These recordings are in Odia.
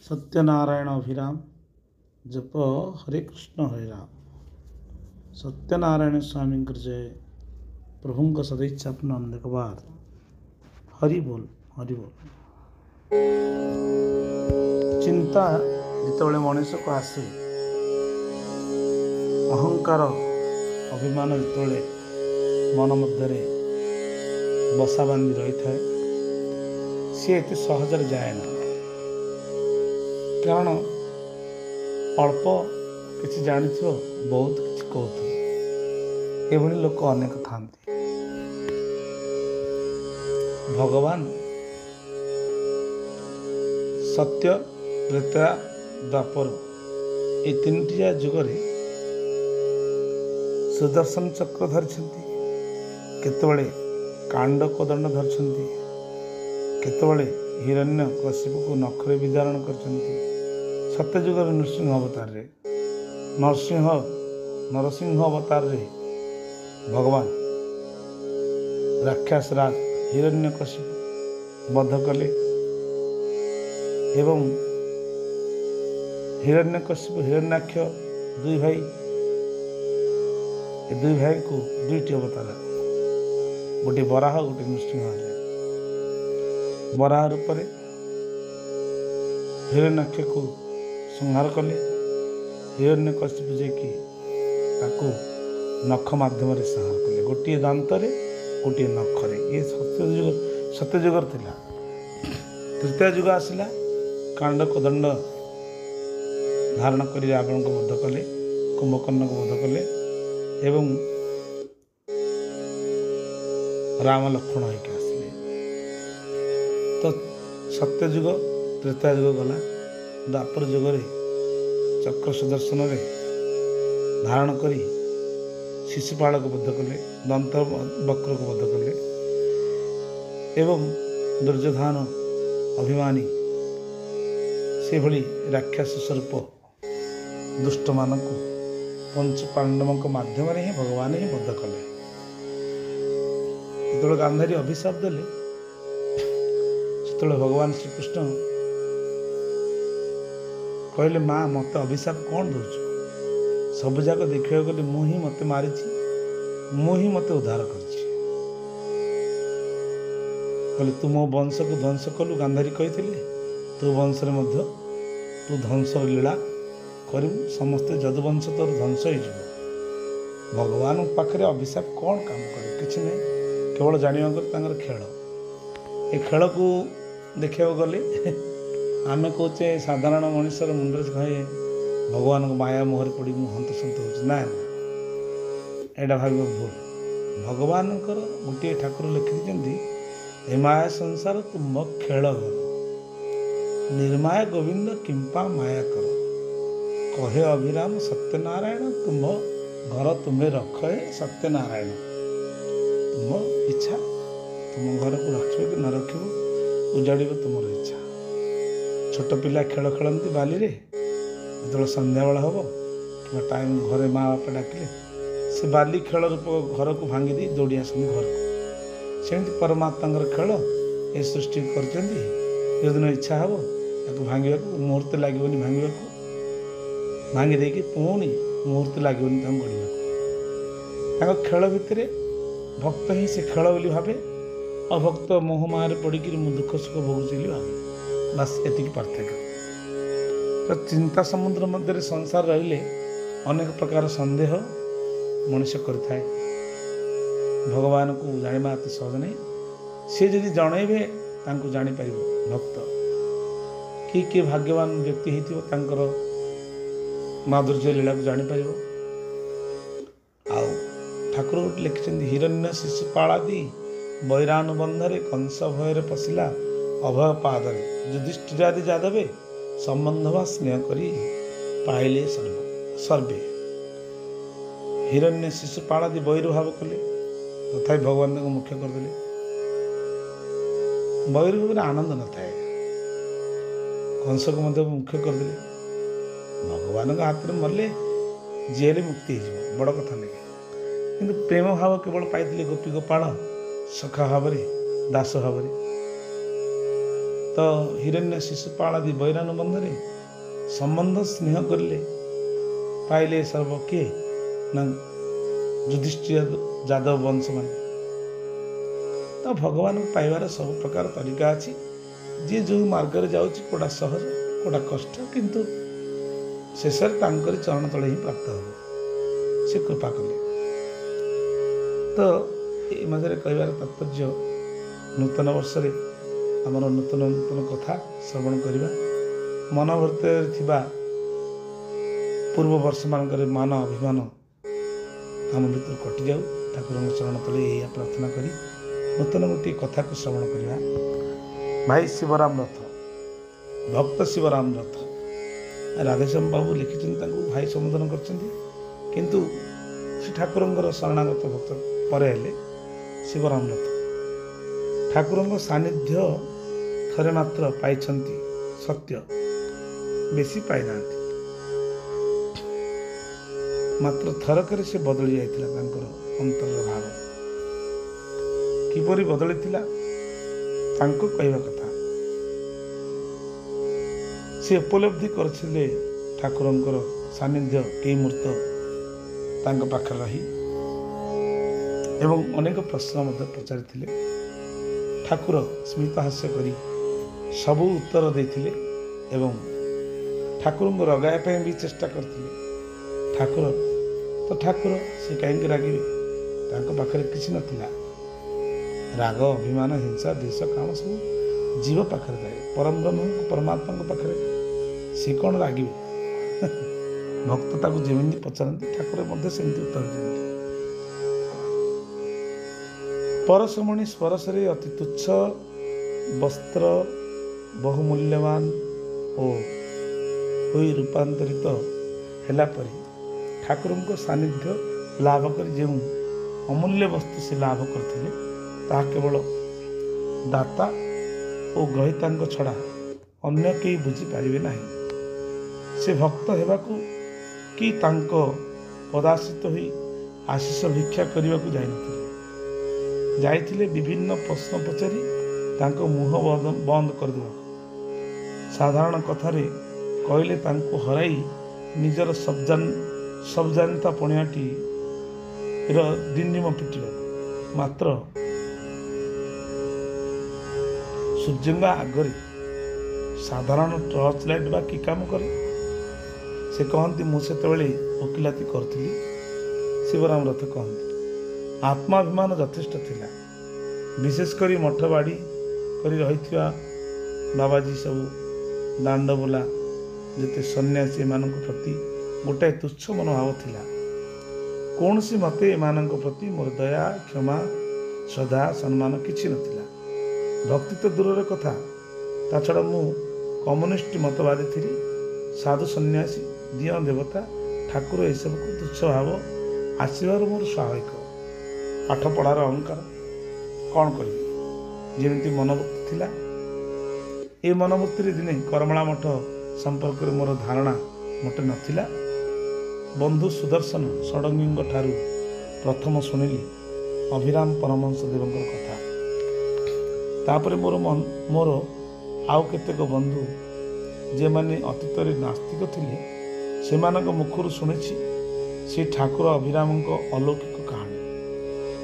सत्यनारायण अभिराम जप हरे कृष्ण हरे राम। सत्यनारायण स्वामी जय। प्रभु सदैच्छा अनेक बार हरि बोल हरि बोल। चिंता जिते मनीष को आसे, अहंकार अभिमान जिते मन मध्य बसा बांधि रही था, सी एत सहजरे जाए ना। कारण अल्प किसी जानी बहुत किसी कहते एभली लोक अनेक था। भगवान सत्य त्रेता द्वापर ये तीनटिया जुगरे सुदर्शन चक्र धरिछन्ति, केतबेले कांड कोदंड धरिछन्ति, केतबेले हिरण्य कश्यप को नखरे विदारण करछन्ति। सत्ययुग नृसिंह अवतार रे नरसिंह अवतार रे भगवान राक्षस राज हिरण्य कश्यप बध कले एवं हिरण्य कश्यप हिरण्याक्ष दुई भाई, ए दुई भाई को दुईटी अवतार, गोटे बराह गोटे नृसिंह। बराह रूप हिरण्याक्ष को संहार कले, हिरण्य कश्यप जेकि ताको नख माध्यम संहार कले, गोटे दांतरे गोटे नखरे। ये सत्ययुग थिला। तृतीय युग आसला, कांड कोदंड धारण कर रावण को वध कले, कुंभकर्ण को वध कले एवं राम लक्ष्मण होकर आसिले। तो सत्ययुग त्रेता युग गला। द्वापर जुगरे चक्र सुदर्शन रे धारण करी शिशुपाल को बद्ध कले, दंत वक्र को बद्ध कले एवं दुर्योधन अभिमानी से भली राक्षस स्वरूप दुष्ट मान को पंच पांडवों के माध्यम ही भगवान ही बद्ध कले। जो गांधारी अभिशाप देले से भगवान श्रीकृष्ण कहले, माँ मत अभिशाप कौन दौच, सब जाक देखा गले मुझे मत मारी, मुझे मत उद्धार कर। तू मो वंश को ध्वंस कलु, गांधारी कही तू वंश तू ध्वंस लीला कर, समस्ते जदुवंश तोर ध्वंस हो। भगवान पाखे अभिशाप कौन काम करे, किसी नहीं, केवल जाना खेल। ये खेल को देखा गले आमे कहे साधारण मनुष्यर मुंडे कहे भगवान को माया मोहर पड़ी मु हंतसंत हो ना, भाव भूल। भगवान गोटे ठाकुर लिखी ए माया संसार तुम खेल घर, निर्माया गोविंद किंपा माया कर, कहे अभिराम सत्यनारायण तुम घर तुम्हें रख सत्यनारायण। तुम इच्छा तुम घर को रख कि न रख, उजाड़ तुम इच्छा। छोट पिला खेल खेलती बाली रे, जो संध्या बेला हम कि टाइम घरे माँ बापा डाकिले से बाली खेल रूप घर को भांगी दी दौड़ी आस घर को। सेमती परमात्मा खेल ये सृष्टि कर इच्छा हम या भांग मुहूर्त लगे भांगा, भांगी देकी पुणी मुहूर्त लगे गढ़ा। खेल भितर भक्त ही से खेल बोली भावे, अभक्त मोह मारे पड़ी दुख सुख भोगुची भावे। बस एति पार्थक्य। तो चिंता समुद्र मध्य संसार रहिले अनेक प्रकार संदेह मनुष्य करें। भगवान को जाना अति सहज नहीं। सी जदि जनइबे तांको जापर भक्त किए भाग्यवान व्यक्ति होकर माधुर्य लीला को जापर। ठाकुर लिखिं हिरण्य शिशुपालादि वैरानुबंधरे कंस भयर पशिला अभय पादरे, युधिष्ठिरादि जादवे संबंध वा स्नेह करी पाइले सर्वे। हिरण्य शिशुपालादि वैरभाव कले, तथा भगवान को मुख्य करदे। वैरभाव आनंद न थाए, कंस को मुख्य करदे। भगवान हाथ में मरले जेल मुक्ति हो बड़ कथा नहीं, किंतु प्रेम भाव केवल पाई गोपी गोपाल सखा भाव दास भाव ତ ହିରଣ୍ୟ ଶିଶୁପାଳ ଆଦି ବୈରାନବନ୍ଧରେ ସମ୍ବନ୍ଧ ସ୍ନେହ କରିଲେ ପାଇଲେ ସର୍ବ କିଏ ନା ଯୁଧିଷ୍ଠିର ଯାଦବ ବଂଶ ମାନେ। ତ ଭଗବାନଙ୍କୁ ପାଇବାର ସବୁ ପ୍ରକାର ତରିକା ଅଛି। ଯିଏ ଯେଉଁ ମାର୍ଗରେ ଯାଉଛି କେଉଁଟା ସହଜ କେଉଁଟା କଷ୍ଟ, କିନ୍ତୁ ଶେଷରେ ତାଙ୍କରି ଚରଣ ତଳେ ହିଁ ପ୍ରାପ୍ତ ହେବ। ସେ କୃପା କଲେ। ତ ଏ ମଧ୍ୟରେ କହିବାର ତାତ୍ପର୍ଯ୍ୟ, ନୂତନ ବର୍ଷରେ ଆମର ନୂତନ ନୂତନ କଥା ଶ୍ରବଣ କରିବା, ମନ ଭିତରେ ଥିବା ପୂର୍ବ ବର୍ଷମାନଙ୍କରେ ମାନ ଅଭିମାନ ଆମ ଭିତରୁ କଟିଯାଉ। ଠାକୁରଙ୍କ ଚରଣ ତଳେ ଏଇଆ ପ୍ରାର୍ଥନା କରି ନୂତନ ଗୋଟିଏ କଥାକୁ ଶ୍ରବଣ କରିବା। ଭାଇ ଶିବରାମ ରଥ, ଭକ୍ତ ଶିବରାମ ରଥ। ରାଧେଶ୍ୟାମ ବାବୁ ଲେଖିଛନ୍ତି, ତାଙ୍କୁ ଭାଇ ସମ୍ବୋଧନ କରିଛନ୍ତି, କିନ୍ତୁ ସେ ଠାକୁରଙ୍କର ଶରଣାଗତ ଭକ୍ତ ପରେ ହେଲେ ଶିବରାମ ରଥ। ଠାକୁରଙ୍କ ସାନ୍ନିଧ୍ୟ ଥରେ ମାତ୍ର ପାଇଛନ୍ତି ସତ୍ୟ, ବେଶୀ ପାଇନାହାନ୍ତି। ମାତ୍ର ଥରକରେ ସେ ବଦଳି ଯାଇଥିଲା ତାଙ୍କର ଅନ୍ତରର ଭାବ। କିପରି ବଦଳିଥିଲା ତାଙ୍କ କହିବା କଥା। ସେ ଉପଲବ୍ଧି କରିଥିଲେ ଠାକୁରଙ୍କର ସାନ୍ନିଧ୍ୟ କେଇ ମୁହୂର୍ତ୍ତ ତାଙ୍କ ପାଖରେ ରହି, ଏବଂ ଅନେକ ପ୍ରଶ୍ନ ମଧ୍ୟ ପଚାରିଥିଲେ। ଠାକୁର ସ୍ମିତ ହାସ୍ୟ କରି ସବୁ ଉତ୍ତର ଦେଇଥିଲେ ଏବଂ ଠାକୁରଙ୍କୁ ରଗାଇବା ପାଇଁ ବି ଚେଷ୍ଟା କରିଥିଲେ। ଠାକୁର ସେ କାହିଁକି ରାଗିବେ? ତାଙ୍କ ପାଖରେ କିଛି ନଥିଲା। ରାଗ, ଅଭିମାନ, ହିଂସା, ଦ୍ୱେଷ, କାମ ସବୁ ଜୀବ ପାଖରେ ଥାଏ। ପରବ୍ରହ୍ମ ପରମାତ୍ମାଙ୍କ ପାଖରେ ସେ କ'ଣ ରାଗିବେ? ଭକ୍ତ ତାକୁ ଯେମିତି ପଚାରନ୍ତି ଠାକୁର ମଧ୍ୟ ସେମିତି ଉତ୍ତର ଦିଅନ୍ତି। ପରଶମଣି ସ୍ପରଶରେ ଅତି ତୁଚ୍ଛ ବସ୍ତ୍ର ବହୁ ମୂଲ୍ୟବାନ ଓ ହୋଇ ରୂପାନ୍ତରିତ ହେଲା ପରି ଠାକୁରଙ୍କ ସାନ୍ନିଧ୍ୟ ଲାଭ କରି ଯେଉଁ ଅମୂଲ୍ୟ ବସ୍ତୁ ସେ ଲାଭ କରିଥିଲେ, ତାହା କେବଳ ଦାତା ଓ ଗ୍ରହୀତାଙ୍କ ଛଡ଼ା ଅନ୍ୟ କେହି ବୁଝିପାରିବେ ନାହିଁ। ସେ ଭକ୍ତ ହେବାକୁ କି ତାଙ୍କ ପଦାଶ୍ରିତ ହୋଇ ଆଶିଷ ଭିକ୍ଷା କରିବାକୁ ଯାଇଥିଲେ ବିଭିନ୍ନ ପ୍ରଶ୍ନ ପଚାରି ତାଙ୍କ ମୁହଁ ବନ୍ଦ କରିଦେବାକୁ। ସାଧାରଣ କଥାରେ କହିଲେ ତାଙ୍କୁ ହରାଇ ନିଜର ସବଜାନିତା ପଣିଆଟିର ଡିଣ୍ଡିମ ପିଟିବାକୁ। ମାତ୍ର ସୂର୍ଯ୍ୟଙ୍କ ଆଗରେ ସାଧାରଣ ଟର୍ଚ୍ଚ ଲାଇଟ୍ ବା କି କାମ କରେ? ସେ କହନ୍ତି, ମୁଁ ସେତେବେଳେ ଓକିଲାତି କରୁଥିଲି। ଶିବରାମ ରଥ କହନ୍ତି, ଆତ୍ମାଭିମାନ ଯଥେଷ୍ଟ ଥିଲା। ବିଶେଷ କରି ମଠ ବାଡ଼ି କରି ରହିଥିବା ବାବାଜୀ ସବୁ ଦାଣ୍ଡ ବୁଲା ଯେତେ ସନ୍ନ୍ୟାସୀ ଏମାନଙ୍କ ପ୍ରତି ଗୋଟାଏ ତୁଚ୍ଛ ମନୋଭାବ ଥିଲା। କୌଣସି ମତେ ଏମାନଙ୍କ ପ୍ରତି ମୋର ଦୟା, କ୍ଷମା, ଶ୍ରଦ୍ଧା, ସମ୍ମାନ କିଛି ନଥିଲା। ଭକ୍ତି ତ ଦୂରର କଥା, ତା ଛଡ଼ା ମୁଁ କମ୍ୟୁନିଷ୍ଟ ମତବାଦୀ ଥିଲି। ସାଧୁ, ସନ୍ନ୍ୟାସୀ, ଦିଅଁ ଦେବତା, ଠାକୁର ଏସବୁକୁ ତୁଚ୍ଛ ଭାବ ଆସିବାର ମୋର ସ୍ୱାଭାବିକ। ପାଠ ପଢ଼ାର ଅହଙ୍କାର, କ'ଣ କରିବି? ଯେମିତି ମନୋବୃତ୍ତି ଥିଲା। ଏ ମନୋବୃତ୍ତିରେ ଦିନେ କରମଳା ମଠ ସମ୍ପର୍କରେ ମୋର ଧାରଣା ମୋଟେ ନଥିଲା। ବନ୍ଧୁ ସୁଦର୍ଶନ ଷଡ଼ଙ୍ଗୀଙ୍କ ଠାରୁ ପ୍ରଥମ ଶୁଣିଲି ଅଭିରାମ ପରମହଂସ ଦେବଙ୍କର କଥା। ତାପରେ ମୋର ଆଉ କେତେକ ବନ୍ଧୁ ଯେମାନେ ଅତୀତରେ ନାସ୍ତିକ ଥିଲେ, ସେମାନଙ୍କ ମୁଖରୁ ଶୁଣିଛି ସେ ଠାକୁର ଅଭିରାମଙ୍କ ଅଲୌକିକ କାହାଣୀ।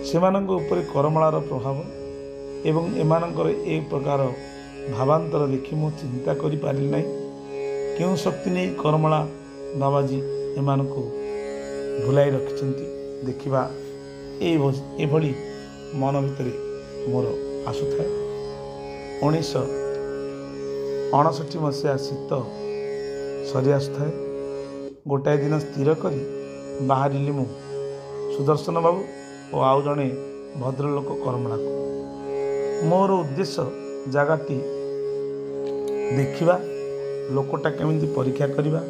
ସେମାନଙ୍କ ଉପରେ କରମଳାର ପ୍ରଭାବ ଏବଂ ଏମାନଙ୍କର ଏ ପ୍ରକାର ଭାବାନ୍ତର ଦେଖି ମୁଁ ଚିନ୍ତା କରିପାରିଲି ନାହିଁ କେଉଁ ଶକ୍ତି ନେଇ କରମଳା ବାବାଜୀ ଏମାନଙ୍କୁ ଭୁଲାଇ ରଖିଛନ୍ତି। ଦେଖିବା ଏଭଳି ମନ ଭିତରେ ମୋର ଆସୁଥାଏ। 1959 ମସିହା ଶୀତ ସରି ଆସୁଥାଏ। ଗୋଟାଏ ଦିନ ସ୍ଥିର କରି ବାହାରିଲି ମୁଁ, ସୁଦର୍ଶନ ବାବୁ ଓ ଆଉ ଜଣେ ଭଦ୍ରଲୋକ କରମଳାକୁ। ମୋର ଉଦ୍ଦେଶ୍ୟ ଜାଗାଟି ଦେଖିବା, ଲୋକଟା କେମିତି ପରୀକ୍ଷା କରିବା।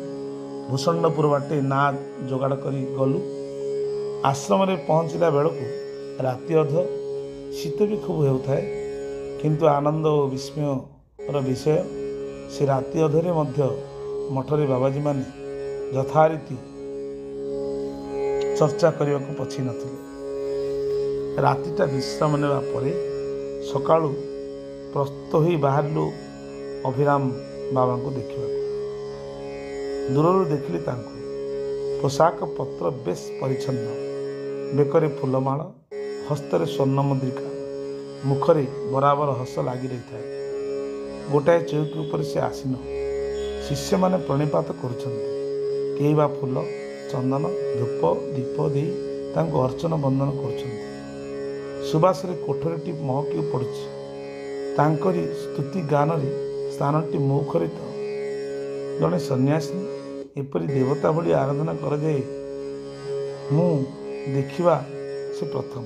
ଭୂଷଣ୍ଡପୁର ବାଟେ ନାଁ ଯୋଗାଡ଼ କରି ଗଲୁ। ଆଶ୍ରମରେ ପହଞ୍ଚିଲା ବେଳକୁ ରାତି ଅଧ। ଶୀତ ବି ଖୁବ୍ ହେଉଥାଏ, କିନ୍ତୁ ଆନନ୍ଦ ଓ ବିସ୍ମୟର ବିଷୟ, ସେ ରାତି ଅଧରେ ମଧ୍ୟ ମଠରେ ବାବାଜୀମାନେ ଯଥାରୀତି ଚର୍ଚ୍ଚା କରିବାକୁ ପଛେଇ ନଥିଲେ। ରାତିଟା ବିଶ୍ରାମ ନେବା ପରେ ସକାଳୁ ପ୍ରସ୍ତୁତ ହୋଇ ବାହାରିଲୁ ଅଭିରାମ ବାବାଙ୍କୁ ଦେଖିବାକୁ। ଦୂରରୁ ଦେଖିଲି ତାଙ୍କୁ। ପୋଷାକ ପତ୍ର ବେଶ ପରିଚ୍ଛନ୍ନ, ବେକରେ ଫୁଲମାଳ, ହସ୍ତରେ ସ୍ୱର୍ଣ୍ଣ ମୁଦ୍ରିକା, ମୁଖରେ ବରାବର ହସ ଲାଗି ରହିଥାଏ। ଗୋଟାଏ ଚୌକି ଉପରେ ସେ ଆସୀନ। ଶିଷ୍ୟମାନେ ପ୍ରଣିପାତ କରୁଛନ୍ତି। କେହି ବା ଫୁଲ, ଚନ୍ଦନ, ଧୂପ, ଦୀପ ଦେଇ ତାଙ୍କୁ ଅର୍ଚ୍ଚନା ବନ୍ଦନ କରୁଛନ୍ତି। ସୁବାସରେ କୋଠରୀଟି ମହକି ପଡ଼ୁଛି। ତାଙ୍କରି ସ୍ତୁତି ଗାନରେ ସ୍ଥାନଟି ମୁଖରିତ। ଜଣେ ସନ୍ନ୍ୟାସୀ ଏପରି ଦେବତା ଭଳି ଆରାଧନା କରାଯାଏ, ମୁଁ ଦେଖିବା ସେ ପ୍ରଥମ।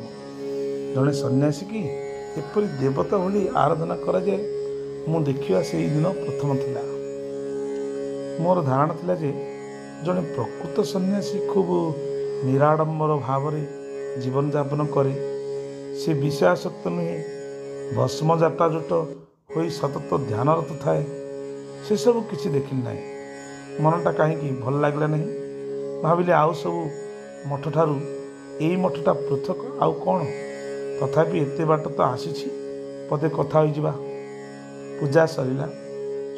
ଜଣେ ସନ୍ନ୍ୟାସୀ କି ଏପରି ଦେବତା ଭଳି ଆରାଧନା କରାଯାଏ, ମୁଁ ଦେଖିବା ସେହି ଦିନ ପ୍ରଥମ ଥିଲା। ମୋର ଧାରଣା ଥିଲା ଯେ ଜଣେ ପ୍ରକୃତ ସନ୍ନ୍ୟାସୀ ଖୁବ୍ ନିରାଡ଼ମ୍ବର ଭାବରେ ଜୀବନଯାପନ କରେ। ସେ ବିଷୟାସକ୍ତ ନୁହେଁ, ଭସ୍ମ ଜାଟାଜୁଟ ହୋଇ ସତତ ଧ୍ୟାନରତ ଥାଏ। ସେସବୁ କିଛି ଦେଖିଲି ନାହିଁ। ମନଟା କାହିଁକି ଭଲ ଲାଗିଲା ନାହିଁ। ଭାବିଲି ଆଉ ସବୁ ମଠଠାରୁ ଏଇ ମଠଟା ପୃଥକ ଆଉ କ'ଣ। ତଥାପି ଏତେ ବାଟ ତ ଆସିଛି, ପଦେ କଥା ହୋଇଯିବା। ପୂଜା ସରିଲା।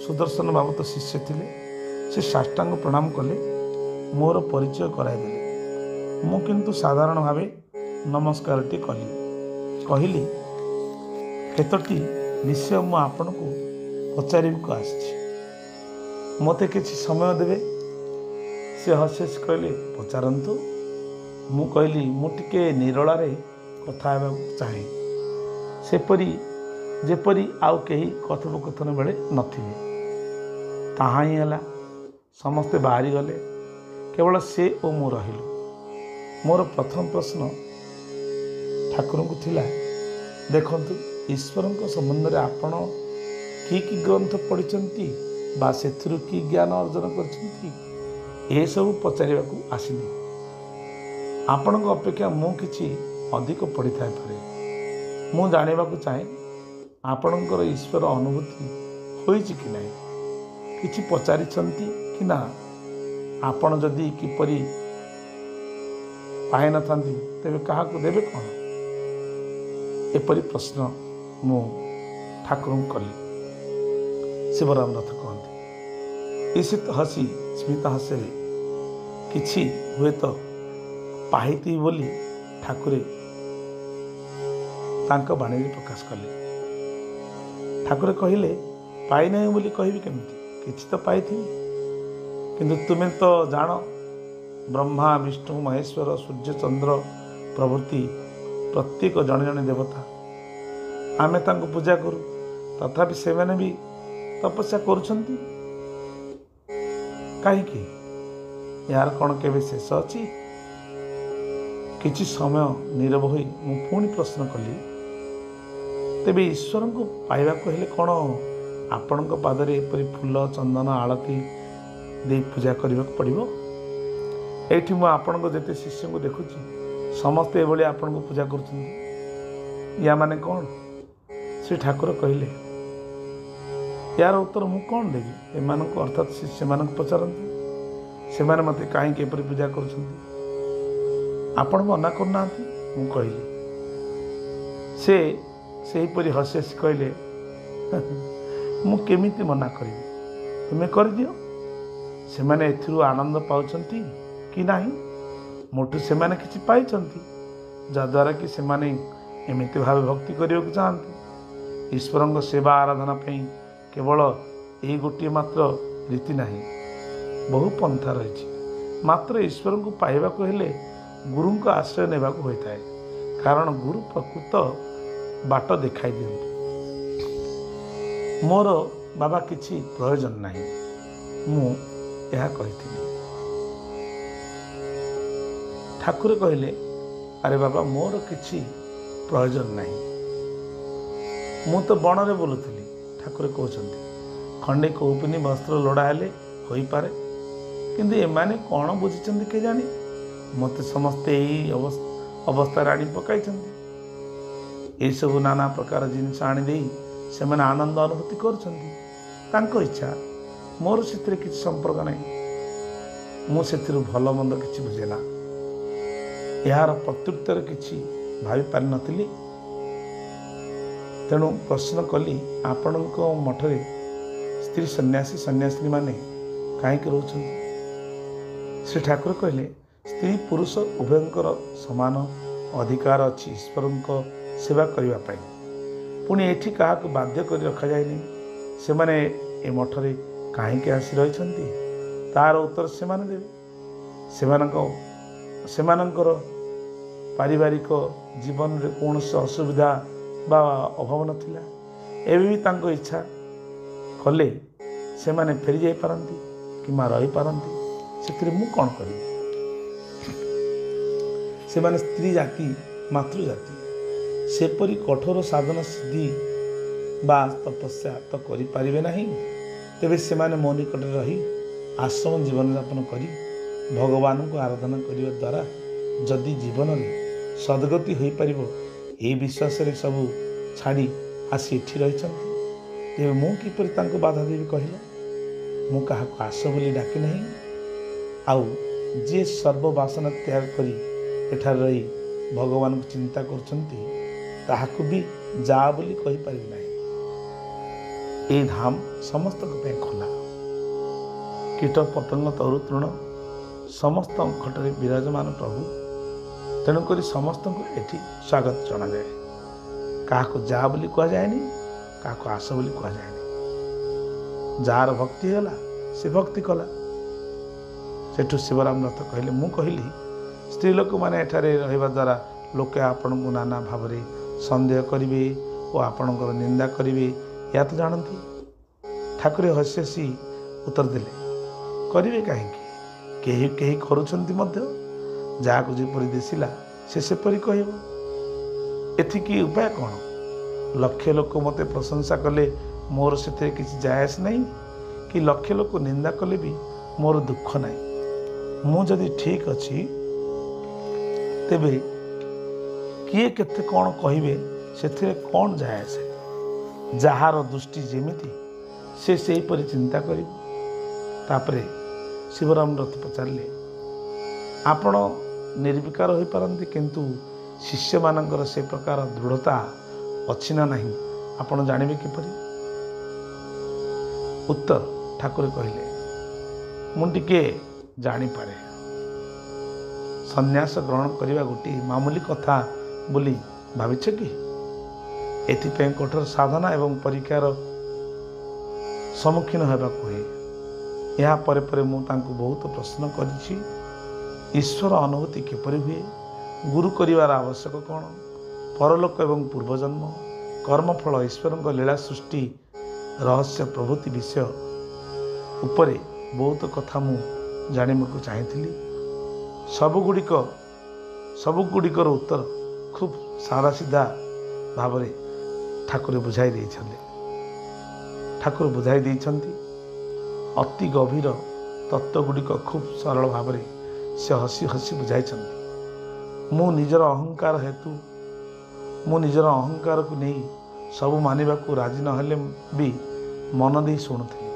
ସୁଦର୍ଶନ ବାବୁ ତ ଶିଷ୍ୟ ଥିଲେ। ସେ ସାଷ୍ଟାଙ୍ଗ ପ୍ରଣାମ କଲେ, ମୋର ପରିଚୟ କରାଇଦେଲେ। ମୁଁ କିନ୍ତୁ ସାଧାରଣ ଭାବେ ନମସ୍କାରଟି କଲି। କହିଲି, କେତୋଟି ବିଷୟ ମୁଁ ଆପଣଙ୍କୁ ପଚାରିବାକୁ ଆସିଛି, ମୋତେ କିଛି ସମୟ ଦେବେ? ସେ ହସି ହସି କହିଲେ, ପଚାରନ୍ତୁ। ମୁଁ କହିଲି, ମୁଁ ଟିକେ ନିରୋଳାରେ କଥା ହେବାକୁ ଚାହେଁ, ସେପରି ଯେପରି ଆଉ କେହି କଥୋପକଥନ ବେଳେ ନଥିବେ। ତାହା ହିଁ ହେଲା। ସମସ୍ତେ ବାହାରିଗଲେ, କେବଳ ସେ ଓ ମୁଁ ରହିଲୁ। ମୋର ପ୍ରଥମ ପ୍ରଶ୍ନ ଠାକୁରଙ୍କୁ ଥିଲା, ଦେଖନ୍ତୁ, ଈଶ୍ୱରଙ୍କ ସମ୍ବନ୍ଧରେ ଆପଣ କି ଗ୍ରନ୍ଥ ପଢ଼ିଛନ୍ତି ବା ସେଥିରୁ କି ଜ୍ଞାନ ଅର୍ଜନ କରିଛନ୍ତି, ଏସବୁ ପଚାରିବାକୁ ଆସିନି। ଆପଣଙ୍କ ଅପେକ୍ଷା ମୁଁ କିଛି ଅଧିକ ପଢ଼ିଥାଇପାରେ। ମୁଁ ଜାଣିବାକୁ ଚାହେଁ ଆପଣଙ୍କର ଈଶ୍ୱର ଅନୁଭୂତି ହୋଇଛି କି ନାହିଁ, କିଛି ପଚାରିଛନ୍ତି କି ନା। ଆପଣ ଯଦି କିପରି ପାଇନଥାନ୍ତି ତେବେ କାହାକୁ ଦେବେ କ'ଣ? ଏପରି ପ୍ରଶ୍ନ ମୁଁ ଠାକୁରଙ୍କୁ କଲି। ଶିବରାମ ରଥ କହନ୍ତି, ଈଶିତ ହସି ସ୍ମିତ ହାସ୍ୟରେ କିଛି ହୁଏତ ପାଇଥିବି ବୋଲି ଠାକୁରେ ତାଙ୍କ ବାଣୀରେ ପ୍ରକାଶ କଲେ। ଠାକୁରେ କହିଲେ, ପାଇନାହିଁ ବୋଲି କହିବି କେମିତି? କିଛି ତ ପାଇଥିବି। କିନ୍ତୁ ତୁମେ ତ ଜାଣ, ବ୍ରହ୍ମା, ବିଷ୍ଣୁ, ମହେଶ୍ୱର, ସୂର୍ଯ୍ୟ, ଚନ୍ଦ୍ର ପ୍ରଭୃତି ପ୍ରତ୍ୟେକ ଜଣେ ଜଣେ ଦେବତା। ଆମେ ତାଙ୍କୁ ପୂଜା କରୁ, ତଥାପି ସେମାନେ ବି ତପସ୍ୟା କରୁଛନ୍ତି। କାହିଁକି? ଏହାର କ'ଣ କେବେ ଶେଷ ଅଛି? କିଛି ସମୟ ନୀରବ ହୋଇ ମୁଁ ପୁଣି ପ୍ରଶ୍ନ କଲି, ତେବେ ଈଶ୍ୱରଙ୍କୁ ପାଇବାକୁ ହେଲେ କ'ଣ ଆପଣଙ୍କ ପାଦରେ ଏପରି ଫୁଲ, ଚନ୍ଦନ, ଆଳତି ଦେଇ ପୂଜା କରିବାକୁ ପଡ଼ିବ? ଏଇଠି ମୁଁ ଆପଣଙ୍କ ଯେତେ ଶିଷ୍ୟଙ୍କୁ ଦେଖୁଛି, ସମସ୍ତେ ଏଭଳି ଆପଣଙ୍କୁ ପୂଜା କରୁଛନ୍ତି। ୟା ମାନେ କ'ଣ? ଶ୍ରୀ ଠାକୁର କହିଲେ, ଏହାର ଉତ୍ତର ମୁଁ କ'ଣ ଦେବି? ଏମାନଙ୍କୁ ଅର୍ଥାତ୍ ଶିଷ୍ୟମାନଙ୍କୁ ପଚାରନ୍ତୁ, ସେମାନେ ମୋତେ କାହିଁକି ଏପରି ପୂଜା କରୁଛନ୍ତି। ଆପଣ ମନା କରୁନାହାନ୍ତି। ମୁଁ କହିଲି। ସେ ସେହିପରି ହସି ହସି କହିଲେ, ମୁଁ କେମିତି ମନା କରିବି, ତୁମେ କରିଦିଅ। ସେମାନେ ଏଥିରୁ ଆନନ୍ଦ ପାଉଛନ୍ତି କି ନାହିଁ, ମୋଠୁ ସେମାନେ କିଛି ପାଇଛନ୍ତି, ଯାଦ୍ୱାରା କି ସେମାନେ ଏମିତି ଭାବେ ଭକ୍ତି କରିବାକୁ ଚାହାନ୍ତି। ଈଶ୍ୱରଙ୍କ ସେବା ଆରାଧନା ପାଇଁ କେବଳ ଏହି ଗୋଟିଏ ମାତ୍ର ରୀତି ନାହିଁ, ବହୁ ପନ୍ଥା ରହିଛି। ମାତ୍ର ଈଶ୍ୱରଙ୍କୁ ପାଇବାକୁ ହେଲେ ଗୁରୁଙ୍କ ଆଶ୍ରୟ ନେବାକୁ ହୋଇଥାଏ, କାରଣ ଗୁରୁ ପ୍ରକୃତ ବାଟ ଦେଖାଇ ଦିଅନ୍ତି। ମୋର ବାବା କିଛି ପ୍ରୟୋଜନ ନାହିଁ, ମୁଁ ଏହା କହିଥିଲି। ଠାକୁର କହିଲେ, ଆରେ ବାବା, ମୋର କିଛି ପ୍ରୟୋଜନ ନାହିଁ। ମୁଁ ତ ବଣରେ ବୁଲୁଥିଲି। ଠାକୁର କହୁଛନ୍ତି, ଖଣ୍ଡେ କୌପୁନୀ ବସ୍ତ୍ର ଲୋଡ଼ା ହେଲେ ହୋଇପାରେ, କିନ୍ତୁ ଏମାନେ କ'ଣ ବୁଝିଛନ୍ତି କେଜାଣି, ମୋତେ ସମସ୍ତେ ଏହି ଅବସ୍ଥାରେ ଆଣି ପକାଇଛନ୍ତି। ଏସବୁ ନାନା ପ୍ରକାର ଜିନିଷ ଆଣିଦେଇ ସେମାନେ ଆନନ୍ଦ ଅନୁଭୂତି କରୁଛନ୍ତି, ତାଙ୍କ ଇଚ୍ଛା। ମୋର ସେଥିରେ କିଛି ସମ୍ପର୍କ ନାହିଁ। ମୁଁ ସେଥିରୁ ଭଲ ମନ୍ଦ କିଛି ବୁଝେ ନା। ଏହାର ପ୍ରତ୍ୟୁତ୍ତର କିଛି ଭାବିପାରିନଥିଲି। ତେଣୁ ପ୍ରଶ୍ନ କଲି, ଆପଣଙ୍କ ମଠରେ ସ୍ତ୍ରୀ ସନ୍ନ୍ୟାସୀ ସନ୍ନ୍ୟାସିନୀ ମାନେ କାହିଁକି ରହୁଛନ୍ତି? ଶ୍ରୀ ଠାକୁର କହିଲେ ସ୍ତ୍ରୀ ପୁରୁଷ ଉଭୟଙ୍କର ସମାନ ଅଧିକାର ଅଛି ଈଶ୍ୱରଙ୍କ ସେବା କରିବା ପାଇଁ। ପୁଣି ଏଠି କାହାକୁ ବାଧ୍ୟ କରି ରଖାଯାଇନି। ସେମାନେ ଏ ମଠରେ କାହିଁକି ଆସି ରହିଛନ୍ତି ତାର ଉତ୍ତର ସେମାନେ ଦେବେ। ସେମାନଙ୍କର ପାରିବାରିକ ଜୀବନରେ କୌଣସି ଅସୁବିଧା ବା ଅଭାବ ନଥିଲା। ଏବେ ବି ତାଙ୍କ ଇଚ୍ଛା କଲେ ସେମାନେ ଫେରି ଯାଇପାରନ୍ତି କିମ୍ବା ରହିପାରନ୍ତି। ସେଥିରେ ମୁଁ କ'ଣ କରିବି? ସେମାନେ ସ୍ତ୍ରୀ ଜାତି ମାତୃଜାତି, ସେପରି କଠୋର ସାଧନ ସିଦ୍ଧି ବା ତପସ୍ୟା ତ କରିପାରିବେ ନାହିଁ। ତେବେ ସେମାନେ ମୋ ନିକଟରେ ରହି ଆଶ୍ରମ ଜୀବନଯାପନ କରି ଭଗବାନଙ୍କୁ ଆରାଧନା କରିବା ଦ୍ୱାରା ଯଦି ଜୀବନରେ ସଦ୍ଗତି ହୋଇପାରିବ, ଏହି ବିଶ୍ୱାସରେ ସବୁ ଛାଡ଼ି ଆସି ଏଠି ରହିଛନ୍ତି। ତେବେ ମୁଁ କିପରି ତାଙ୍କୁ ବାଧା ଦେବି କହିଲ? ମୁଁ କାହାକୁ ଆସ ବୋଲି ଡାକି ନାହିଁ। ଆଉ ଯିଏ ସର୍ବବାସନା ତ୍ୟାଗ କରି ଏଠାରେ ରହି ଭଗବାନଙ୍କୁ ଚିନ୍ତା କରୁଛନ୍ତି ତାହାକୁ ବି ଯା ବୋଲି କହିପାରିବି ନାହିଁ। ଏହି ଧାମ ସମସ୍ତଙ୍କ ପାଇଁ ଖୋଲା। କୀଟ ପତଙ୍ଗ ତରୁ ତୃଣ ସମସ୍ତ ଅଙ୍କଟରେ ବିରାଜମାନ ପ୍ରଭୁ। ତେଣୁକରି ସମସ୍ତଙ୍କୁ ଏଠି ସ୍ୱାଗତ ଜଣାଯାଏ। କାହାକୁ ଯା ବୋଲି କୁହାଯାଏନି, କାହାକୁ ଆସ ବୋଲି କୁହାଯାଏନି। ଯାହାର ଭକ୍ତି ହେଲା ସେ ଭକ୍ତି କଲା। ସେଠୁ ଶିବରାମ ରଥ କହିଲେ, ମୁଁ କହିଲି ସ୍ତ୍ରୀ ଲୋକମାନେ ଏଠାରେ ରହିବା ଦ୍ୱାରା ଲୋକେ ଆପଣଙ୍କୁ ନାନା ଭାବରେ ସନ୍ଦେହ କରିବେ ଓ ଆପଣଙ୍କର ନିନ୍ଦା କରିବେ, ଏହା ତ ଜାଣନ୍ତି। ଠାକୁର ହସି ହସି ଉତ୍ତର ଦେଲେ, କରିବେ କାହିଁକି? କେହି କେହି କରୁଛନ୍ତି ମଧ୍ୟ। ଯାହାକୁ ଯେପରି ଦିଶିଲା ସେ ସେପରି କହିବ। ଏଥିକି ଉପାୟ କ'ଣ? ଲକ୍ଷ ଲୋକ ମୋତେ ପ୍ରଶଂସା କଲେ ମୋର ସେଥିରେ କିଛି ଯାଏ ଆସେ ନାହିଁ, କି ଲକ୍ଷ ଲୋକ ନିନ୍ଦା କଲେ ବି ମୋର ଦୁଃଖ ନାହିଁ। ମୁଁ ଯଦି ଠିକ୍ ଅଛି ତେବେ କିଏ କେତେ କ'ଣ କହିବେ ସେଥିରେ କ'ଣ ଯାଏ ଆସେ? ଯାହାର ଦୃଷ୍ଟି ଯେମିତି ସେ ସେହିପରି ଚିନ୍ତା କରିବ। ତାପରେ ଶିବରାମ ରଥ ପଚାରିଲେ, ଆପଣ ନିର୍ବିକାର ହୋଇପାରନ୍ତି, କିନ୍ତୁ ଶିଷ୍ୟମାନଙ୍କର ସେ ପ୍ରକାର ଦୃଢ଼ତା ଅଛି ନା ନାହିଁ ଆପଣ ଜାଣିବେ କିପରି? ଉତ୍ତର ଠାକୁର କହିଲେ, ମୁଁ ଟିକିଏ ଜାଣିପାରେ। ସନ୍ନ୍ୟାସ ଗ୍ରହଣ କରିବା ଗୋଟିଏ ମାମୁଲି କଥା ବୋଲି ଭାବିଛ କି? ଏଥିପାଇଁ କଠୋର ସାଧନା ଏବଂ ପରୀକ୍ଷାର ସମ୍ମୁଖୀନ ହେବାକୁ ହୁଏ। ଏହା ପରେ ପରେ ମୁଁ ତାଙ୍କୁ ବହୁତ ପ୍ରଶ୍ନ କରିଛି। ଈଶ୍ୱର ଅନୁଭୂତି କିପରି ହୁଏ? ଗୁରୁ କରିବାର ଆବଶ୍ୟକ କ'ଣ? ପରଲୋକ ଏବଂ ପୂର୍ବଜନ୍ମ, କର୍ମଫଳ, ଈଶ୍ୱରଙ୍କ ଲୀଳା ସୃଷ୍ଟି ରହସ୍ୟ ପ୍ରଭୃତି ବିଷୟ ଉପରେ ବହୁତ କଥା ମୁଁ ଜାଣିବାକୁ ଚାହିଁଥିଲି। ସବୁଗୁଡ଼ିକର ଉତ୍ତର ଖୁବ୍ ସାଦାସିଧା ଭାବରେ ଠାକୁର ବୁଝାଇ ଦେଇଛନ୍ତି। ଅତି ଗଭୀର ତତ୍ତ୍ୱଗୁଡ଼ିକ ଖୁବ୍ ସରଳ ଭାବରେ ସେ ହସି ହସି ବୁଝାଇଛନ୍ତି। ମୁଁ ନିଜର ଅହଙ୍କାରକୁ ନେଇ ସବୁ ମାନିବାକୁ ରାଜି ନହେଲେ ବି ମନ ଦେଇ ଶୁଣୁଥିଲି,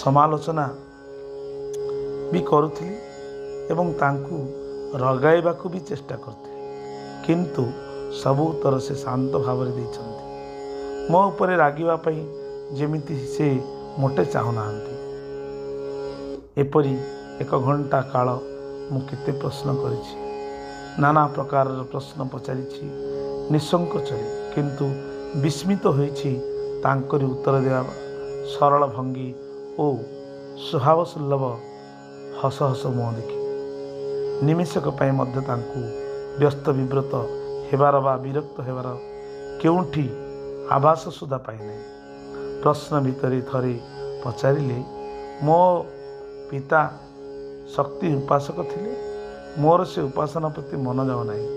ସମାଲୋଚନା ବି କରୁଥିଲି ଏବଂ ତାଙ୍କୁ ରଗାଇବାକୁ ବି ଚେଷ୍ଟା କରୁଥିଲି। କିନ୍ତୁ ସବୁ ଉତ୍ତର ସେ ଶାନ୍ତ ଭାବରେ ଦେଇଛନ୍ତି। ମୋ ଉପରେ ରାଗିବା ପାଇଁ ଯେମିତି ସେ ମୋଟେ ଚାହୁଁନାହାନ୍ତି। ଏପରି 1 ଘଣ୍ଟା କାଳ ମୁଁ କେତେ ପ୍ରଶ୍ନ କରିଛି, ନାନା ପ୍ରକାରର ପ୍ରଶ୍ନ ପଚାରିଛି ନିଃସଙ୍କୋଚରେ, କିନ୍ତୁ ବିସ୍ମିତ ହୋଇଛି ତାଙ୍କରି ଉତ୍ତର ଦେବା ସରଳ ଭଙ୍ଗୀ ଓ ସ୍ୱଭାବ ସୁଲଭ ହସ ହସ ମୁହଁ ଦେଖି। ନିମିଷକ ପାଇଁ ମଧ୍ୟ ତାଙ୍କୁ ବ୍ୟସ୍ତ ବିବ୍ରତ ହେବାର ବା ବିରକ୍ତ ହେବାର କେଉଁଠି ଆଭାସ ସୁଦ୍ଧା ପାଇନାହିଁ। ପ୍ରଶ୍ନ ଭିତରେ ଥରେ ପଚାରିଲେ, ମୋ ପିତା ଶକ୍ତି ଉପାସକ ଥିଲେ, ମୋର ସେ ଉପାସନା ପ୍ରତି ମନ ଯାଉନାହିଁ।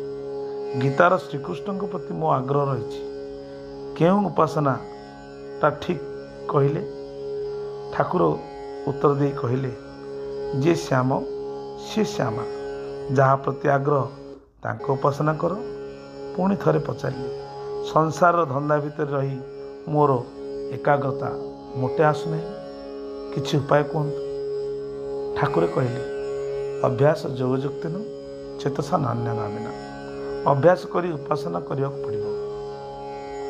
ଗୀତାର ଶ୍ରୀକୃଷ୍ଣଙ୍କ ପ୍ରତି ମୋ ଆଗ୍ରହ ରହିଛି। କେଉଁ ଉପାସନାଟା ଠିକ୍ କହିଲେ? ଠାକୁର ଉତ୍ତର ଦେଇ କହିଲେ, ଯିଏ ଶ୍ୟାମ ସିଏ ଶ୍ୟାମା, ଯାହା ପ୍ରତି ଆଗ୍ରହ ତାଙ୍କ ଉପାସନା କର। ପୁଣି ଥରେ ପଚାରିଲେ, ସଂସାରର ଧନ୍ଦା ଭିତରେ ରହି ମୋର ଏକାଗ୍ରତା ମୋଟେ ଆସୁନାହିଁ, କିଛି ଉପାୟ କୁହନ୍ତୁ। ଠାକୁର କହିଲେ, ଅଭ୍ୟାସ ଯୋଗଯୁକ୍ତେନ ଚେତସା ନାନ୍ୟଗାମିନା। ଅଭ୍ୟାସ କରି ଉପାସନା କରିବାକୁ ପଡ଼ିବ।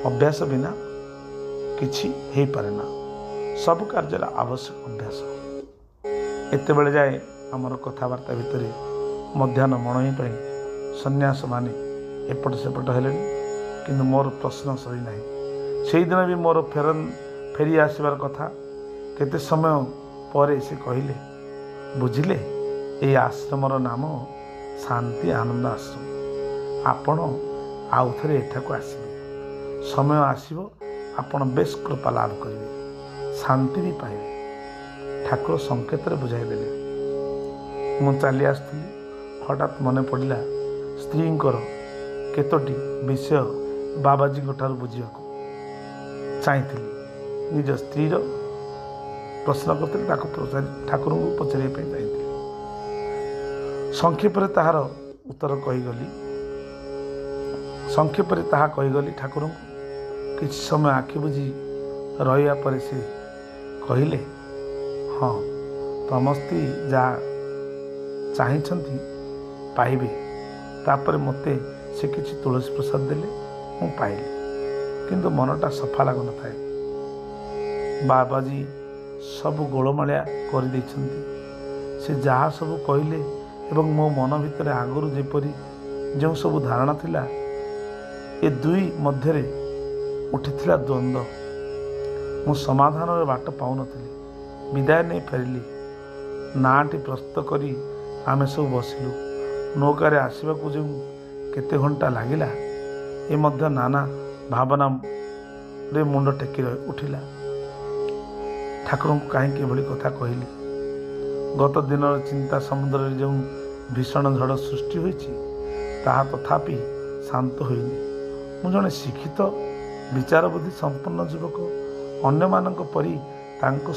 ଅଭ୍ୟାସ ବିନା କିଛି ହେଇପାରେ ନା। ସବୁ କାର୍ଯ୍ୟର ଆବଶ୍ୟକ ଅଭ୍ୟାସ। ଏତେବେଳେ ଯାଏ ଆମର କଥାବାର୍ତ୍ତା ଭିତରେ ମଧ୍ୟାହ୍ନ ମଣୋହି ପାଇଁ ସନ୍ନ୍ୟାସମାନେ ଏପଟ ସେପଟ ହେଲେଣି, କିନ୍ତୁ ମୋର ପ୍ରଶ୍ନ ସରିନାହିଁ। ସେଇଦିନ ବି ମୋର ଫେରି ଆସିବାର କଥା। କେତେ ସମୟ ପରେ ସେ କହିଲେ, ବୁଝିଲେ, ଏହି ଆଶ୍ରମର ନାମ ଶାନ୍ତି ଆନନ୍ଦ ଆଶ୍ରମ। ଆପଣ ଆଉ ଥରେ ଏଠାକୁ ଆସିବେ। ସମୟ ଆସିବ ଆପଣ ବେଶ୍ କୃପା ଲାଭ କରିବେ, ଶାନ୍ତି ବି ପାଇବେ। ଠାକୁର ସଂକେତରେ ବୁଝାଇ ଦେଲେ। ମୁଁ ଚାଲି ଆସିଥିଲି। ହଠାତ୍ ମନେ ପଡ଼ିଲା ସ୍ତ୍ରୀଙ୍କର କେତୋଟି ବିଷୟ ବାବାଜୀଙ୍କ ଠାରୁ ବୁଝିବାକୁ ଚାହିଁଥିଲି। ନିଜ ସ୍ତ୍ରୀର ପ୍ରଶ୍ନ କରିଥିଲି, ତାକୁ ଠାକୁରଙ୍କୁ ପଚାରିବା ପାଇଁ ଚାହିଁଥିଲି। ସଂକ୍ଷେପରେ ତାହା କହିଗଲି ଠାକୁରଙ୍କୁ। କିଛି ସମୟ ଆଖି ବୁଜି ରହିବା ପରେ ସେ କହିଲେ, ହଁ, ତମ ସ୍ତ୍ରୀ ଯାହା ଚାହିଁଛନ୍ତି ପାଇବେ। ତାପରେ ମୋତେ ସେ କିଛି ତୁଳସୀ ପ୍ରସାଦ ଦେଲେ, ମୁଁ ପାଇଲି। କିନ୍ତୁ ମନଟା ସଫା ଲାଗୁନଥାଏ। ବାବାଜୀ ସବୁ ଗୋଳମାଳିଆ କରିଦେଇଛନ୍ତି। ସେ ଯାହା ସବୁ କହିଲେ ଏବଂ ମୋ ମନ ଭିତରେ ଆଗରୁ ଯେପରି ଯେଉଁ ସବୁ ଧାରଣା ଥିଲା, ଏ ଦୁଇ ମଧ୍ୟରେ ଉଠିଥିଲା ଦ୍ୱନ୍ଦ୍ୱ। ମୁଁ ସମାଧାନର ବାଟ ପାଉନଥିଲି। ବିଦାୟ ନେଇ ଫେରିଲି। ନାଁଟି ପ୍ରସ୍ତୁତ କରି ଆମେ ସବୁ ବସିଲୁ। ନୌକାରେ ଆସିବାକୁ ଯେଉଁ କେତେ ଘଣ୍ଟା ଲାଗିଲା, ଏ ମଧ୍ୟ ନାନା ଭାବନାରେ ମୁଣ୍ଡ ଟେକି ଉଠିଲା। ଠାକୁରଙ୍କୁ କାହିଁକି ଏଭଳି କଥା କହିଲି? ଗତ ଦିନର ଚିନ୍ତା ସମୁଦ୍ରରେ ଯେଉଁ ଭୀଷଣ ଝଡ଼ ସୃଷ୍ଟି ହୋଇଛି, ତାହା ତଥାପି ଶାନ୍ତ ହୋଇନି। ମୁଁ ଜଣେ ଶିକ୍ଷିତ, ବିଚାର ବୁଦ୍ଧି ସମ୍ପନ୍ନ ଯୁବକ। ଅନ୍ୟମାନଙ୍କ ପରି ତାଙ୍କର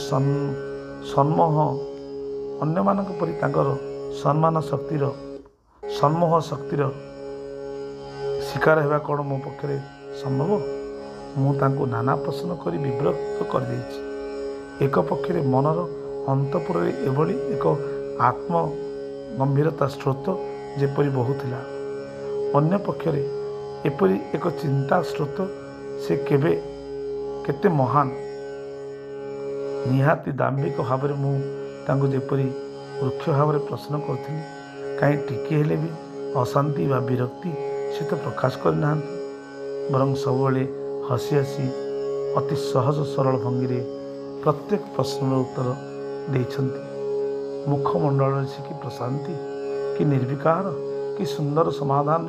ସମ୍ମୋହ ଶକ୍ତିର ଶିକାର ହେବା କ'ଣ ମୋ ପକ୍ଷରେ ସମ୍ଭବ? ମୁଁ ତାଙ୍କୁ ନାନା ପ୍ରଶ୍ନ କରି ବିବ୍ରତ କରିଦେଇଛି। ଏକ ପକ୍ଷରେ ମନର ଅନ୍ତଃପୁରରେ ଏଭଳି ଏକ ଆତ୍ମଗମ୍ଭୀରତା ସ୍ରୋତ ଯେପରି ବହୁଥିଲା, ଅନ୍ୟ ପକ୍ଷରେ ଏପରି ଏକ ଚିନ୍ତା ସ୍ରୋତ, ସେ କେତେ ମହାନ। ନିହାତି ଦାମ୍ଭିକ ଭାବରେ ମୁଁ ତାଙ୍କୁ ଯେପରି ରୁକ୍ଷ ଭାବରେ ପ୍ରଶ୍ନ କରୁଥିଲି, କାହିଁ ଟିକିଏ ହେଲେ ବି ଅଶାନ୍ତି ବା ବିରକ୍ତି ସେ ତ ପ୍ରକାଶ କରିନାହାନ୍ତି। ବରଂ ସବୁବେଳେ ହସି ହସି ଅତି ସହଜ ସରଳ ଭଙ୍ଗୀରେ ପ୍ରତ୍ୟେକ ପ୍ରଶ୍ନର ଉତ୍ତର ଦେଇଛନ୍ତି। ମୁଖମଣ୍ଡଳରେ ସେ କି ପ୍ରଶାନ୍ତି, କି ନିର୍ବିକାର, କି ସୁନ୍ଦର ସମାଧାନ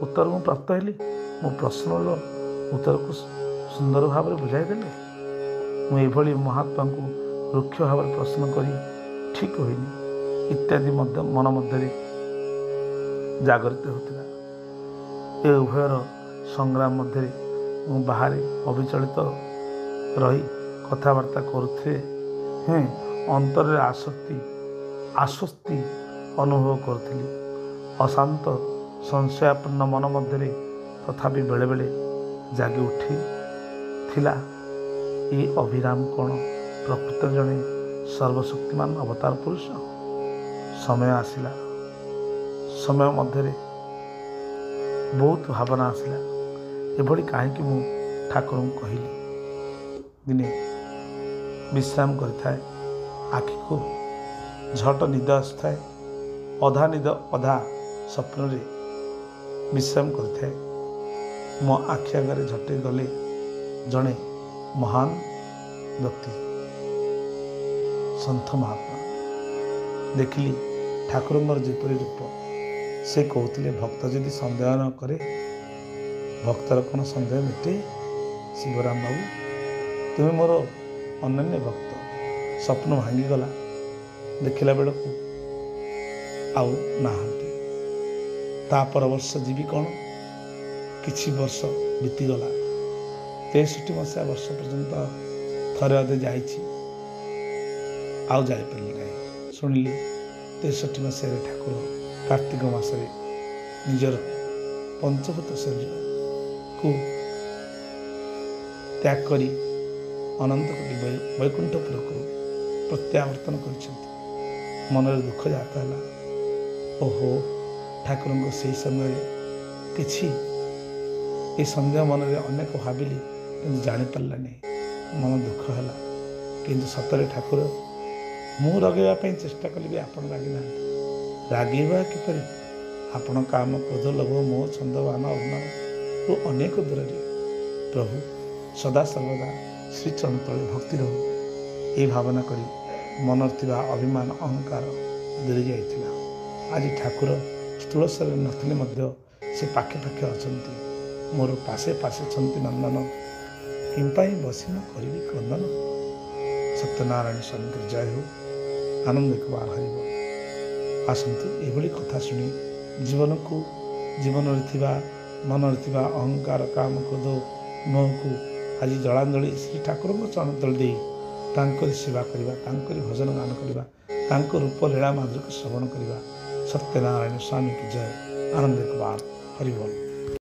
ଉତ୍ତର ମୁଁ ପ୍ରାପ୍ତ ହେଲି। ମୋ ପ୍ରଶ୍ନର ଉତ୍ତରକୁ ସୁନ୍ଦର ଭାବରେ ବୁଝାଇ ଦେଲେ। ମୁଁ ଏଭଳି ମହାତ୍ମାଙ୍କୁ ରୁକ୍ଷ ଭାବରେ ପ୍ରଶ୍ନ କରି ଠିକ୍ ହୋଇନି ଇତ୍ୟାଦି ମନ ମଧ୍ୟରେ ଜାଗରିତ ହେଉଥିଲା। ଏ ଉଭୟର ସଂଗ୍ରାମ ମଧ୍ୟରେ ମୁଁ ବାହାରେ ଅବିଚଳିତ ରହି କଥାବାର୍ତ୍ତା କରୁଥିଲେ ଅନ୍ତରରେ ଆଶ୍ୱସ୍ତି ଅନୁଭବ କରୁଥିଲି। ଅଶାନ୍ତ ସଂଶୟାପନ୍ନ ମନ ମଧ୍ୟରେ ତଥାପି ବେଳେବେଳେ ଜାଗି ଉଠିଥିଲା, ଏ ଅଭିରାମ କ'ଣ ପ୍ରକୃତରେ ଜଣେ ସର୍ବଶକ୍ତିମାନ ଅବତାର ପୁରୁଷ? ସମୟ ଆସିଲା। ସମୟ ମଧ୍ୟରେ ବହୁତ ଭାବନା ଆସିଲା। ଏଭଳି କାହିଁକି ମୁଁ ଠାକୁରଙ୍କୁ କହିଲି। ଦିନେ ବିଶ୍ରାମ କରିଥାଏ। ଆଖିକୁ ଝଟ ନିଦ ଆସୁଥାଏ। ଅଧା ନିଦ ଅଧା ସ୍ୱପ୍ନରେ ବିଶ୍ରାମ କରିଥାଏ। ମୋ ଆଖି ଆଗରେ ଝଟେଇ ଗଲେ ଜଣେ ମହାନ ବ୍ୟକ୍ତି, ସନ୍ଥ ମହାତ୍ମା। ଦେଖିଲି ଠାକୁରଙ୍କର ଯେପରି ରୂପ। ସେ କହୁଥିଲେ, ଭକ୍ତ ଯଦି ସନ୍ଦେହ ନ କରେ, ଭକ୍ତର କ'ଣ ସନ୍ଦେହ ମିଟେ? ଶିବରାମ ବାବୁ, ତୁମେ ମୋର ଅନନ୍ୟ ଭକ୍ତ। ସ୍ୱପ୍ନ ଭାଙ୍ଗିଗଲା। ଦେଖିଲା ବେଳକୁ ଆଉ ନାହାନ୍ତି। ତା ପର ବର୍ଷ ଯିବି କ'ଣ? କିଛି ବର୍ଷ ବିତିଗଲା। 63 ମସିହା ବର୍ଷ ପର୍ଯ୍ୟନ୍ତ ଥରେ ଅଧେ ଯାଇଛି, ଆଉ ଯାଇପାରିଲି ନାହିଁ। ଶୁଣିଲି 63 ମସିହାରେ ଠାକୁର କାର୍ତ୍ତିକ ମାସରେ ନିଜର ପଞ୍ଚଭୂତ ଶରୀରକୁ ତ୍ୟାଗ କରି ଅନନ୍ତ କୋଟି ବୈକୁଣ୍ଠପୁରକୁ ପ୍ରତ୍ୟାବର୍ତ୍ତନ କରିଛନ୍ତି। ମନରେ ଦୁଃଖ ଜାତ ହେଲା। ଓହୋ, ଠାକୁରଙ୍କ ସେହି ସମୟରେ କିଛି ଏ ସନ୍ଦେହ ମନରେ ଅନେକ ଭାବିଲି, କିନ୍ତୁ ଜାଣିପାରିଲା ନାହିଁ। ମନ ଦୁଃଖ ହେଲା। କିନ୍ତୁ ସତରେ ଠାକୁର ମୁଁ ରଗେଇବା ପାଇଁ ଚେଷ୍ଟା କଲି ବି ଆପଣ ରାଗିନାହାନ୍ତି। ରାଗିବା କିପରି? ଆପଣ କାମ କ୍ରୋଧ ଲୋଭ ମୋହ ଛନ୍ଦ ବାନ ଅଭିମାନରୁ ଅନେକ ଦୂରରେ ପ୍ରଭୁ ସଦାସର୍ବଦା ଶ୍ରୀଚରଣ ତଳେ ଭକ୍ତି ରହୁ ଏହି ଭାବନା କରି ମନରେ ଥିବା ଅଭିମାନ ଅହଙ୍କାର ଦୂରେଇ ଯାଇଥିଲା। ଆଜି ଠାକୁର ସ୍ଥୂଳ ଶରୀର ନଥିଲେ ମଧ୍ୟ ସେ ପାଖେ ପାଖେ ଅଛନ୍ତି, ମୋର ପାଶେ ପାଶେ ଅଛନ୍ତି ନନ୍ଦନ। କିମ୍ପାଇଁ ବସି ମୁଁ କରିବି କ୍ରନ୍ଦନ। ସତ୍ୟନାରାୟଣ ସ୍ୱାମୀଙ୍କର ଜୟ ହେଉ। ଆନନ୍ଦ କୁମାର ହରିବ। ଆସନ୍ତୁ ଏଭଳି କଥା ଶୁଣି ଜୀବନରେ ଥିବା ମନରେ ଥିବା ଅହଙ୍କାର କାମ କ୍ରୋଧ ମୋହକୁ ଆଜି ଜଳାଞ୍ଜଳି ଶ୍ରୀ ଠାକୁରଙ୍କ ଚରଣ ତଳେ ଦେଇ ତାଙ୍କରି ସେବା କରିବା, ତାଙ୍କରି ଭଜନ ଗାନ କରିବା, ତାଙ୍କ ରୂପ ଲୀଳା ମାଧୁର୍ଯ୍ୟକୁ ଶ୍ରବଣ କରିବା। ସତ୍ୟନାରାୟଣ ସ୍ୱାମୀ କି ଜୟ। ଆନନ୍ଦ କୁମାର ହରିବୋଲ।